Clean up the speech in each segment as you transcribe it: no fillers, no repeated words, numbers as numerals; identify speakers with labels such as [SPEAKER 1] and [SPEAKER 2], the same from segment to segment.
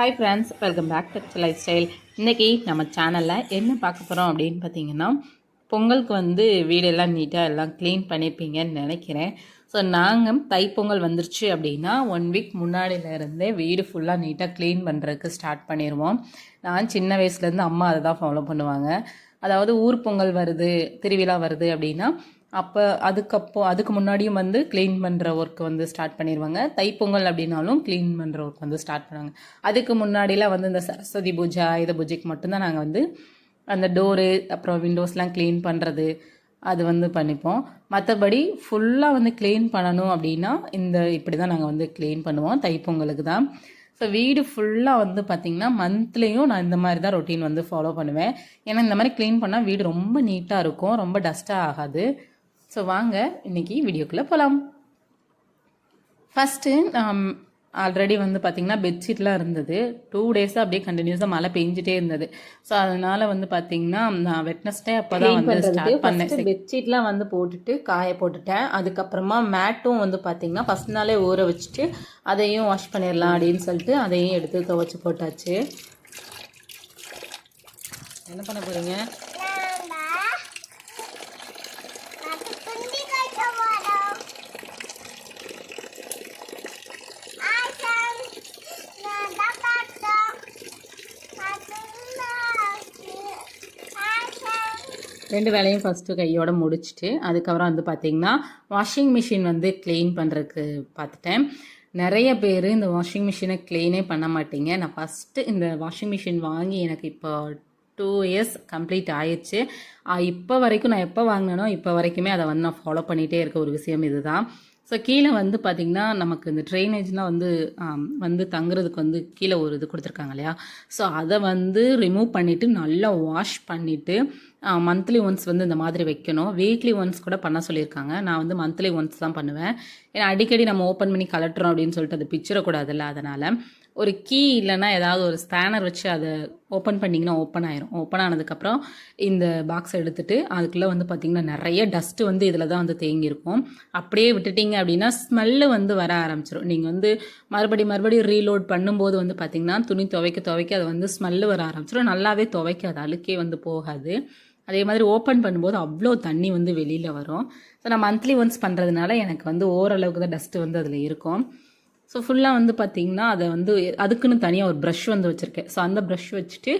[SPEAKER 1] Hi friends, welcome back to lifestyle. இன்றைக்கி நம்ம சேனலில் என்ன பார்க்க போகிறோம் அப்படின்னு பார்த்தீங்கன்னா, பொங்கலுக்கு வந்து வீடெல்லாம் நீட்டாக எல்லாம் க்ளீன் பண்ணியிருப்பீங்கன்னு நினைக்கிறேன். ஸோ நாங்கள் தைப்பொங்கல் வந்துருச்சு அப்படின்னா 1 வீக் முன்னாடியிலேருந்தே வீடு ஃபுல்லாக நீட்டாக க்ளீன் பண்ணுறதுக்கு ஸ்டார்ட் பண்ணிடுவோம். நான் சின்ன வயசுலேருந்து அம்மா அதை தான் ஃபாலோ பண்ணுவாங்க. அதாவது ஊர் பொங்கல் வருது, திருவிழா வருது அப்படின்னா அப்போ அதுக்கு முன்னாடியும் வந்து க்ளீன் பண்ணுற ஒர்க் வந்து ஸ்டார்ட் பண்ணிடுவாங்க. தைப்பொங்கல் அப்படின்னாலும் க்ளீன் பண்ணுற ஒர்க் வந்து ஸ்டார்ட் பண்ணுவாங்க. அதுக்கு முன்னாடிலாம் வந்து இந்த சரஸ்வதி பூஜை, ஆயுத பூஜைக்கு மட்டும்தான் நாங்கள் வந்து அந்த டோரு அப்புறம் விண்டோஸ்லாம் க்ளீன் பண்ணுறது அது வந்து பண்ணிப்போம். மற்றபடி ஃபுல்லாக வந்து க்ளீன் பண்ணணும் அப்படின்னா இப்படி தான் நாங்கள் வந்து க்ளீன் பண்ணுவோம் தைப்பொங்கலுக்கு தான். ஸோ வீடு ஃபுல்லாக வந்து பார்த்திங்கன்னா மந்த்லேயும் நான் இந்த மாதிரி தான் ரொட்டீன் வந்து ஃபாலோ பண்ணுவேன். ஏன்னா இந்த மாதிரி க்ளீன் பண்ணால் வீடு ரொம்ப நீட்டாக இருக்கும், ரொம்ப டஸ்ட்டாக ஆகாது. ஸோ வாங்க இன்றைக்கி வீடியோக்குள்ளே போகலாம். ஃபஸ்ட்டு ஆல்ரெடி வந்து பார்த்திங்கன்னா பெட்ஷீட்லாம் இருந்தது. 2 டேஸாக அப்படியே கண்டினியூஸாக மழை பெஞ்சிட்டே இருந்தது. ஸோ அதனால் வந்து பார்த்திங்கன்னா நான் வெட்னஸ்டே அப்போ தான் வந்து ஸ்டார்ட் பண்ணேன். பெட்ஷீட்லாம் வந்து போட்டுட்டு காய போட்டுட்டேன். அதுக்கப்புறமா மேட்டும் வந்து பார்த்திங்கன்னா ஃபஸ்ட் நாளே ஊற வச்சுட்டு அதையும் வாஷ் பண்ணிடலாம் அப்படின்னு சொல்லிட்டு அதையும் எடுத்து துவைச்சி போட்டாச்சு. என்ன பண்ண போகிறீங்க? ரெண்டு வேலையும் ஃபஸ்ட்டு கையோடு முடிச்சுட்டு அதுக்கப்புறம் வந்து பார்த்திங்கன்னா வாஷிங் மிஷின் வந்து க்ளீன் பண்ணுறதுக்கு பார்த்துட்டேன். நிறைய பேர் இந்த வாஷிங் மிஷினை க்ளீனே பண்ண மாட்டீங்க. நான் ஃபஸ்ட்டு இந்த வாஷிங் மிஷின் வாங்கி எனக்கு இப்போ 2 இயர்ஸ் கம்ப்ளீட் ஆயிடுச்சு. இப்போ வரைக்கும் நான் எப்போ வாங்கினேனோ இப்போ வரைக்குமே அதை வந்து நான் ஃபாலோ பண்ணிகிட்டே இருக்க ஒரு விஷயம் இதுதான். ஸோ கீழே வந்து பார்த்திங்கன்னா நமக்கு இந்த ட்ரைனேஜ்லாம் வந்து தங்குறதுக்கு வந்து கீழே ஒரு இது கொடுத்துருக்காங்க இல்லையா. ஸோ அதை வந்து ரிமூவ் பண்ணிவிட்டு நல்லா வாஷ் பண்ணிவிட்டு மந்த்லி ஒன்ஸ் வந்து இந்த மாதிரி வைக்கணும். வீக்லி ஒன்ஸ் கூட பண்ண சொல்லியிருக்காங்க. நான் வந்து மந்த்லி ஒன்ஸ் தான் பண்ணுவேன். ஏன்னா அடிக்கடி நம்ம ஓப்பன் பண்ணி கலட்டுறோம் அப்படின்னு சொல்லிட்டு அது பிச்சிடக்கூடாதுல்ல. அதனால் ஒரு கீ இல்லைன்னா ஏதாவது ஒரு ஸ்பேனர் வச்சு அதை ஓப்பன் பண்ணிங்கன்னா ஓப்பன் ஆயிரும். ஓப்பன் ஆனதுக்கப்புறம் இந்த பாக்ஸ் எடுத்துகிட்டு அதுக்குள்ளே வந்து பார்த்திங்கன்னா நிறைய டஸ்ட்டு வந்து இதில் தான் வந்து தேங்கியிருக்கும். அப்படியே விட்டுட்டிங்க அப்படின்னா ஸ்மெல்லு வந்து வர ஆரம்பிச்சிடும். நீங்கள் வந்து மறுபடியும் ரீலோட் பண்ணும்போது வந்து பார்த்திங்கன்னா துணி துவைக்க அது வந்து ஸ்மெல்லு வர ஆரம்பிச்சிடும். நல்லாவே துவைக்காது, அழுக்கே வந்து போகாது. அதே மாதிரி ஓப்பன் பண்ணும்போது அவ்வளோ தண்ணி வந்து வெளியில் வரும். ஸோ நான் மந்த்லி ஒன்ஸ் பண்ணுறதுனால எனக்கு வந்து ஓரளவுக்கு தான் டஸ்ட்டு வந்து அதில் இருக்கும். ஸோ ஃபுல்லாக வந்து பார்த்திங்கன்னா அதை வந்து அதுக்குன்னு தனியாக ஒரு ப்ரஷ் வந்து வச்சுருக்கேன். ஸோ அந்த ப்ரஷ் வச்சுட்டு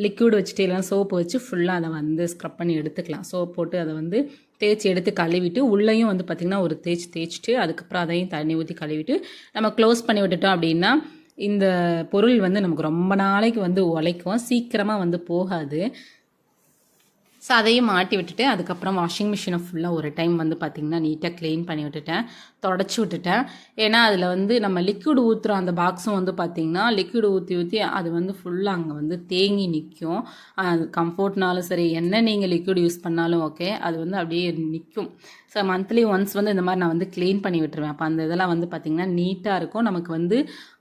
[SPEAKER 1] லிக்விட் வச்சுட்டு இல்லைனா சோப்பு வச்சு ஃபுல்லாக அதை வந்து ஸ்க்ரப் பண்ணி எடுத்துக்கலாம். சோப் போட்டு அதை வந்து தேய்ச்சி எடுத்து கழுவிட்டு உள்ளேயும் வந்து பார்த்திங்கன்னா ஒரு தேய்ச்சிட்டு அதுக்கப்புறம் அதையும் தண்ணி ஊற்றி கழுவிட்டு நம்ம க்ளோஸ் பண்ணி விட்டுட்டோம் அப்படின்னா இந்த பொருள் வந்து நமக்கு ரொம்ப நாளைக்கு வந்து உழைக்கும், சீக்கிரமாக வந்து போகாது. ஸோ அதையும் மாட்டி விட்டுட்டு அதுக்கப்புறம் வாஷிங் மிஷினை ஃபுல்லாக ஒரு டைம் வந்து பார்த்திங்கன்னா நீட்டாக க்ளீன் பண்ணி விட்டுட்டேன், தொடச்சி விட்டுட்டேன். ஏன்னா அதில் வந்து நம்ம லிக்விட் ஊற்றுறோம். அந்த பாக்ஸும் வந்து பார்த்திங்கன்னா லிக்விட் ஊற்றி அது வந்து ஃபுல்லாக அங்கே வந்து தேங்கி நிற்கும். அது கம்ஃபோர்ட்னாலும் சரி, என்ன நீங்கள் லிக்விட் யூஸ் பண்ணாலும் ஓகே, அது வந்து அப்படியே நிற்கும். ஸோ மந்த்லி ஒன்ஸ் வந்து இந்த மாதிரி நான் வந்து க்ளீன் பண்ணி விட்டுருவேன். அப்போ அந்த இதெல்லாம் வந்து பார்த்திங்கன்னா நீட்டாக இருக்கும். நமக்கு வந்து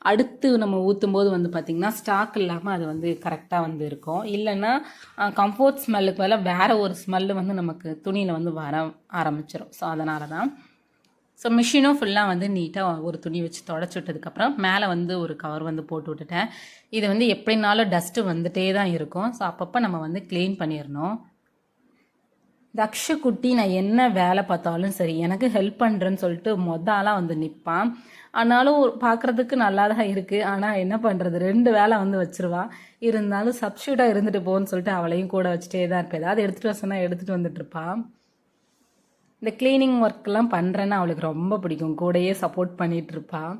[SPEAKER 1] அடுத்து நம்ம ஊற்றும் போது வந்து பார்த்திங்கன்னா ஸ்டாக் இல்லாமல் அது வந்து கரெக்டாக வந்து இருக்கும். இல்லைன்னா கம்ஃபோர்ட் ஸ்மெல்லுக்கு மேலே வேறு ஒரு ஸ்மெல்லு வந்து நமக்கு துணியில் வந்து வர ஆரம்பிச்சிடும். ஸோ அதனால தான். ஸோ மிஷினும் ஃபுல்லாக வந்து நீட்டாக ஒரு துணி வச்சு தொடச்சி விட்டதுக்கப்புறம் மேலே வந்து ஒரு கவர் வந்து போட்டு விட்டுட்டேன். இது வந்து எப்படினாலும் டஸ்ட்டு வந்துட்டே தான் இருக்கும். ஸோ அப்பப்போ நம்ம வந்து க்ளீன் பண்ணிடணும். தக்ஷகுட்டி நான் என்ன வேலை பார்த்தாலும் சரி எனக்கு ஹெல்ப் பண்ணுறேன்னு சொல்லிட்டு மொதலாம் வந்து நிற்பான். ஆனாலும் பார்க்குறதுக்கு நல்லா தான் இருக்குது. ஆனால் என்ன பண்ணுறது, 2 வேலை வந்து வச்சுருவா. இருந்தாலும் சப்ஸ்டியூட்டாக இருந்துட்டு போன்னு சொல்லிட்டு அவளையும் கூட வச்சுட்டே தான் இருப்பேன். ஏதாவது எடுத்துகிட்டு வர சொன்னால் எடுத்துகிட்டு வந்துட்டுருப்பான். இந்த க்ளீனிங் ஒர்க்கெலாம் பண்ணுறேன்னா அவளுக்கு ரொம்ப பிடிக்கும், கூடயே சப்போர்ட் பண்ணிகிட்ருப்பாள்.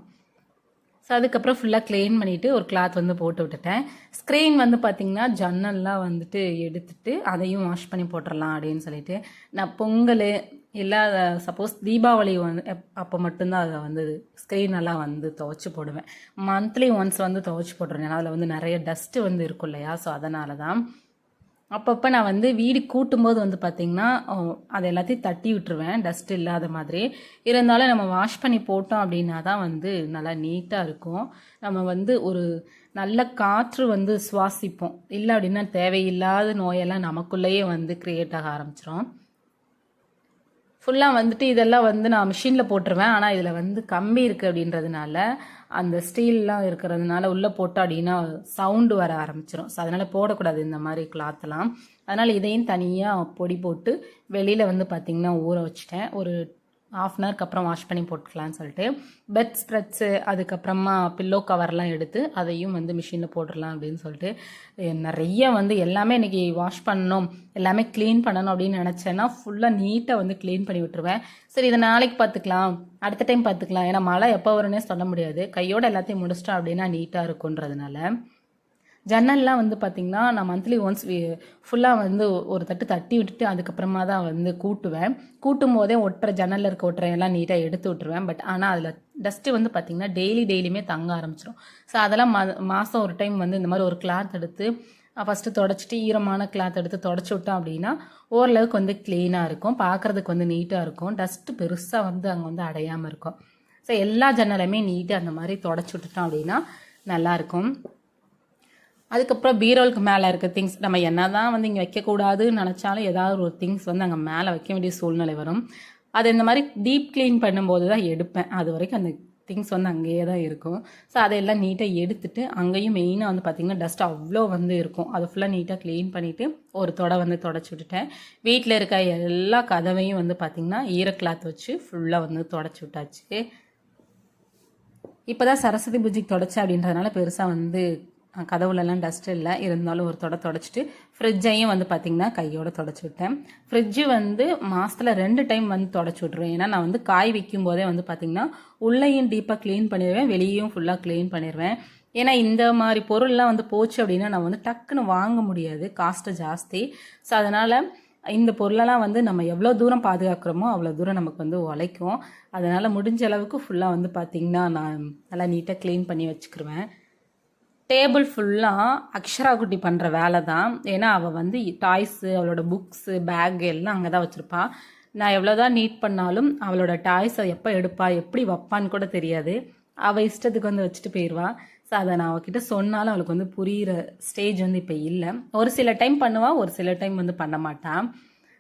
[SPEAKER 1] ஸோ அதுக்கப்புறம் ஃபுல்லாக க்ளீன் பண்ணிவிட்டு ஒரு கிளாத் வந்து போட்டு விட்டுட்டேன். ஸ்க்ரீன் வந்து பார்த்திங்கன்னா ஜன்னல்லாம் வந்துட்டு எடுத்துகிட்டு அதையும் வாஷ் பண்ணி போட்டுடலாம் அப்படின்னு சொல்லிட்டு நான் பொங்கல் இல்லை சப்போஸ் தீபாவளி வந்து அப்போ மட்டும்தான் அதை வந்து ஸ்க்ரீனெல்லாம் வந்து துவைச்சி போடுவேன். மந்த்லி ஒன்ஸ் வந்து துவைச்சி போட்டுருவேன். அதில் வந்து நிறைய டஸ்ட்டு வந்து இருக்கும் இல்லையா. ஸோ அதனால தான் அப்பப்போ நான் வந்து வீடு கூட்டும்போது வந்து பார்த்திங்கன்னா அதை எல்லாத்தையும் தட்டி விட்டுருவேன், டஸ்ட் இல்லாத மாதிரி. இருந்தாலும் நம்ம வாஷ் பண்ணி போட்டோம் அப்படின்னா தான் வந்து நல்லா நீட்டாக இருக்கும். நம்ம வந்து ஒரு நல்ல காற்று வந்து சுவாசிப்போம். இல்லை அப்படின்னா தேவையில்லாத நோயெல்லாம் நமக்குள்ளேயே வந்து க்ரியேட் ஆக ஆரம்பிச்சிடும். ஃபுல்லாக வந்துட்டு இதெல்லாம் வந்து நான் மிஷினில் போட்டுருவேன். ஆனால் இதில் வந்து கம்பி இருக்குது அப்படின்றதுனால அந்த ஸ்டீல்லாம் இருக்கிறதுனால உள்ளே போட்டோம் அப்படின்னா சவுண்டு வர ஆரம்பிச்சிடும். ஸோ அதனால் போடக்கூடாது இந்த மாதிரி கிளாத்லாம். அதனால் இதையும் தனியாக பொடி போட்டு வெளியில் வந்து பார்த்திங்கன்னா ஊற வச்சுட்டேன். ஒரு 1/2 அன் ஹவருக்கு அப்புறம் வாஷ் பண்ணி போட்டுக்கலான்னு சொல்லிட்டு பெட் ஸ்ப்ரெட்ஸு அதுக்கப்புறமா பில்லோ கவர்லாம் எடுத்து அதையும் வந்து மிஷினில் போட்டுடலாம் அப்படின்னு சொல்லிட்டு நிறைய வந்து எல்லாமே இன்றைக்கி வாஷ் பண்ணணும், எல்லாமே க்ளீன் பண்ணணும் அப்படின்னு நினச்சேன்னா ஃபுல்லாக நீட்டாக வந்து க்ளீன் பண்ணி விட்டுருவேன். சரி இதை நாளைக்கு பார்த்துக்கலாம், அடுத்த டைம் பார்த்துக்கலாம், ஏன்னா மழை எப்போ வரும்னே சொல்ல முடியாது. கையோடு எல்லாத்தையும் முடிச்சிட்டோம் அப்படின்னா நீட்டாக இருக்குன்றதுனால ஜன்னல்லாம் வந்து பார்த்திங்கன்னா நான் மந்த்லி ஒன்ஸ் ஃபுல்லாக வந்து ஒரு தட்டி விட்டுட்டு அதுக்கப்புறமா தான் வந்து கூட்டுவேன். கூட்டும் போதே ஜன்னலில் இருக்க ஒட்டுறையெல்லாம் நீட்டாக எடுத்து விட்டுருவேன். பட் ஆனால் அதில் டஸ்ட்டு வந்து பார்த்திங்கன்னா டெய்லியுமே தங்க ஆரம்பிச்சிடும். ஸோ அதெல்லாம் மாதம் ஒரு டைம் வந்து இந்த மாதிரி ஒரு கிளாத் எடுத்து ஃபஸ்ட்டு தொடச்சிட்டு ஈரமான கிளாத் எடுத்து தொடச்சி விட்டோம் அப்படின்னா ஓரளவுக்கு வந்து க்ளீனாக இருக்கும், பார்க்குறதுக்கு வந்து நீட்டாக இருக்கும், டஸ்ட்டு பெருசாக வந்து அங்கே வந்து அடையாமல் இருக்கும். ஸோ எல்லா ஜன்னலையுமே நீட்டாக அந்த மாதிரி தொடச்சி விட்டுட்டோம் அப்படின்னா நல்லாயிருக்கும். அதுக்கப்புறம் பீரோலுக்கு மேலே இருக்க திங்ஸ் நம்ம என்ன தான் வந்து இங்கே வைக்கக்கூடாதுன்னு நினச்சாலும் ஏதாவது ஒரு திங்ஸ் வந்து அங்கே மேலே வைக்க வேண்டிய சூழ்நிலை வரும். அது இந்த மாதிரி டீப் க்ளீன் பண்ணும்போது தான் எடுப்பேன். அது வரைக்கும் அந்த திங்ஸ் வந்து அங்கேயே தான் இருக்கும். ஸோ அதையெல்லாம் நீட்டாக எடுத்துட்டு அங்கேயும் மெயினாக வந்து பார்த்திங்கன்னா டஸ்ட் அவ்வளோ வந்து இருக்கும். அதை ஃபுல்லாக நீட்டாக க்ளீன் பண்ணிவிட்டு ஒரு வந்து தொடச்சி விட்டுட்டேன். வீட்டில் இருக்க எல்லா கதவையும் வந்து பார்த்திங்கன்னா ஈரக்கிளாத் வச்சு ஃபுல்லாக வந்து தொடச்சி விட்டாச்சு. இப்போ தான் சரஸ்வதி பூஜைக்கு தொடச்சேன் அப்படின்றதுனால பெருசாக வந்து கதவுலலாம் டஸ்ட் இல்லை, இருந்தாலும் ஒரு தொடச்சிட்டு ஃப்ரிட்ஜையும் வந்து பார்த்திங்கன்னா கையோடு தொடச்சி விட்டேன். ஃப்ரிட்ஜு வந்து மாதத்தில் 2 டைம் வந்து தொடச்சி விட்ருவேன். ஏன்னா நான் வந்து காய் வைக்கும் போதே வந்து பார்த்திங்கன்னா உள்ளேயும் டீப்பாக க்ளீன் பண்ணிடுவேன், வெளியேயும் ஃபுல்லாக க்ளீன் பண்ணிடுவேன். ஏன்னா இந்த மாதிரி பொருள்லாம் வந்து போச்சு அப்படின்னா நான் வந்து டக்குன்னு வாங்க முடியாது, காஸ்ட்டு ஜாஸ்தி. ஸோ அதனால் இந்த பொருளெல்லாம் வந்து நம்ம எவ்வளோ தூரம் பாதுகாக்கிறோமோ அவ்வளோ தூரம் நமக்கு வந்து உழைக்கும். அதனால் முடிஞ்ச அளவுக்கு ஃபுல்லாக வந்து பார்த்திங்கன்னா நான் நல்லா நீட்டாக க்ளீன் பண்ணி வச்சுக்கிருவேன். டேபிள் ஃபுல்லாக அக்ஷரா குட்டி பண்ணுற வேலை தான். ஏன்னா அவள் வந்து டாய்ஸு, அவளோட புக்ஸு, பேக் எல்லாம் அங்கே தான் வச்சுருப்பாள். நான் எவ்வளோ தான் நீட் பண்ணாலும் அவளோட டாய்ஸை எப்போ எடுப்பா எப்படி வைப்பான்னு கூட தெரியாது. அவள் இஷ்டத்துக்கு வந்து வச்சுட்டு போயிடுவாள். ஸோ அதை நான் அவகிட்ட சொன்னாலும் அவளுக்கு வந்து புரிகிற ஸ்டேஜ் வந்து இப்போ இல்லை. ஒரு சில டைம் பண்ணுவாள், ஒரு சில டைம் வந்து பண்ண மாட்டான்.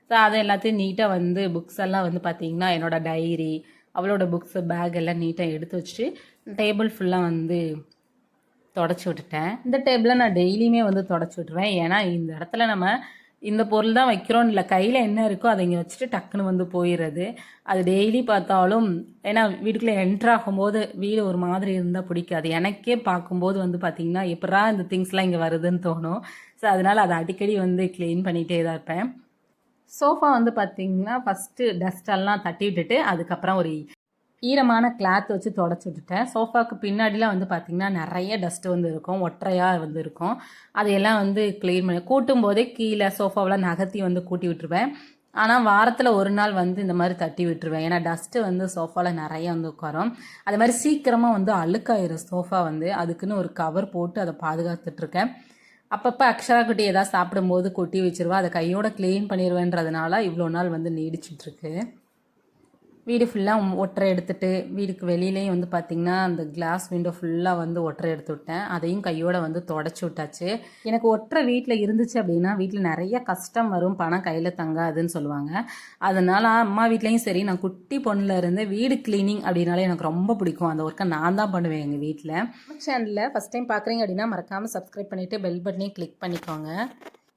[SPEAKER 1] ஸோ அதை எல்லாத்தையும் நீட்டாக வந்து புக்ஸ் எல்லாம் வந்து பார்த்திங்கன்னா என்னோடய டைரி, அவளோட புக்ஸு, பேக் எல்லாம் நீட்டாக எடுத்து வச்சுட்டு டேபிள் ஃபுல்லாக வந்து தொடச்சி விட்டுட்டேன். இந்த டேபிளை நான் டெய்லியுமே வந்து தொடச்சி விட்டுருவேன். ஏன்னா இந்த இடத்துல நம்ம இந்த பொருள் தான் வைக்கிறோம் இல்லை, கையில் என்ன இருக்கோ அதை இங்கே வச்சுட்டு டக்குன்னு வந்து போயிடுறது. அது டெய்லி பார்த்தாலும் ஏன்னா வீட்டுக்குள்ளே என்ட்ராகும்போது வீடு ஒரு மாதிரி இருந்தால் பிடிக்காது. எனக்கே பார்க்கும்போது வந்து பார்த்திங்கன்னா எப்படா இந்த திங்ஸ்லாம் இங்கே வருதுன்னு தோணும். ஸோ அதனால் அதை அடிக்கடி வந்து க்ளீன் பண்ணிகிட்டே தான் இருப்பேன். சோஃபா வந்து பார்த்திங்கன்னா ஃபஸ்ட்டு டஸ்டெல்லாம் தட்டி விட்டுட்டு அதுக்கப்புறம் ஒரு ஈரமான கிளாத் வச்சு தொடச்சி விட்டுட்டேன். சோஃபாவுக்கு பின்னாடிலாம் வந்து பார்த்திங்கன்னா நிறைய டஸ்ட்டு வந்து இருக்கும், ஒற்றையாக வந்து இருக்கும். அதையெல்லாம் வந்து க்ளீன் பண்ணி கூட்டும் போதே கீழே சோஃபாவெலாம் நகர்த்தி வந்து கூட்டி விட்டுருவேன். ஆனால் வாரத்தில் ஒரு நாள் வந்து இந்த மாதிரி தட்டி விட்டுருவேன். ஏன்னா டஸ்ட்டு வந்து சோஃபாவில் நிறைய வந்து உட்காரும். அது மாதிரி சீக்கிரமாக வந்து அழுக்காயிரும் சோஃபா வந்து. அதுக்குன்னு ஒரு கவர் போட்டு அதை பாதுகாத்துட்ருக்கேன். அப்பப்போ அக்ஷரா குட்டி ஏதாவது சாப்பிடும்போது கொட்டி வச்சுருவா, அதை கையோட க்ளீன் பண்ணிடுவேன்றதுனால இவ்வளோ நாள் வந்து நீடிச்சிட்ருக்கு. வீடு ஃபுல்லாக ஒட்டரை எடுத்துகிட்டு வீட்டுக்கு வெளியிலேயும் வந்து பார்த்திங்கன்னா அந்த கிளாஸ் விண்டோ ஃபுல்லாக வந்து ஒட்டரை எடுத்து விட்டேன். அதையும் கையோடு வந்து தொடச்சி விட்டாச்சு. எனக்கு ஒட்டரை வீட்டில் இருந்துச்சு அப்படின்னா வீட்டில் நிறைய கஷ்டம் வரும், பணம் கையில் தங்காதுன்னு சொல்லுவாங்க. அதனால் அம்மா வீட்லேயும் சரி, நான் குட்டி பொண்ணில் இருந்து வீடு க்ளீனிங் அப்படின்னாலே எனக்கு ரொம்ப பிடிக்கும். அந்த ஒர்க்கை நான் தான் பண்ணுவேன் எங்கள் வீட்டில். சேனலில் ஃபஸ்ட் டைம் பார்க்குறீங்க அப்படின்னா மறக்காமல் சப்ஸ்கிரைப் பண்ணிவிட்டு பெல் பட்டனையும் கிளிக் பண்ணிக்கோங்க.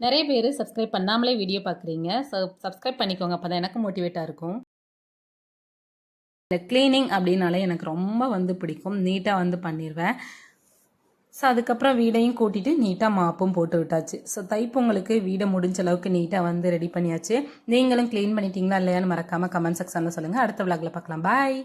[SPEAKER 1] நிறைய பேர் சப்ஸ்கிரைப் பண்ணாமலே வீடியோ பார்க்குறீங்க. சப்ஸ்கிரைப் பண்ணிக்கோங்க, அப்போ தான் எனக்கு மோட்டிவேட்டாக இருக்கும். இந்த க்ளீனிங் அப்படின்னாலே எனக்கு ரொம்ப வந்து பிடிக்கும், நீட்டாக வந்து பண்ணிடுவேன். ஸோ அதுக்கப்புறம் வீடையும் கூட்டிகிட்டு நீட்டாக மாப்பும் போட்டு விட்டாச்சு. ஸோ தைப்பொங்கலுக்கு வீடை முடிஞ்ச அளவுக்கு நீட்டாக வந்து ரெடி பண்ணியாச்சு. நீங்களும் க்ளீன் பண்ணிட்டீங்களா இல்லையான்னு மறக்காமல் கமெண்ட் செக்ஷனில் சொல்லுங்கள். அடுத்த விளாகில் பார்க்கலாம். பாய்.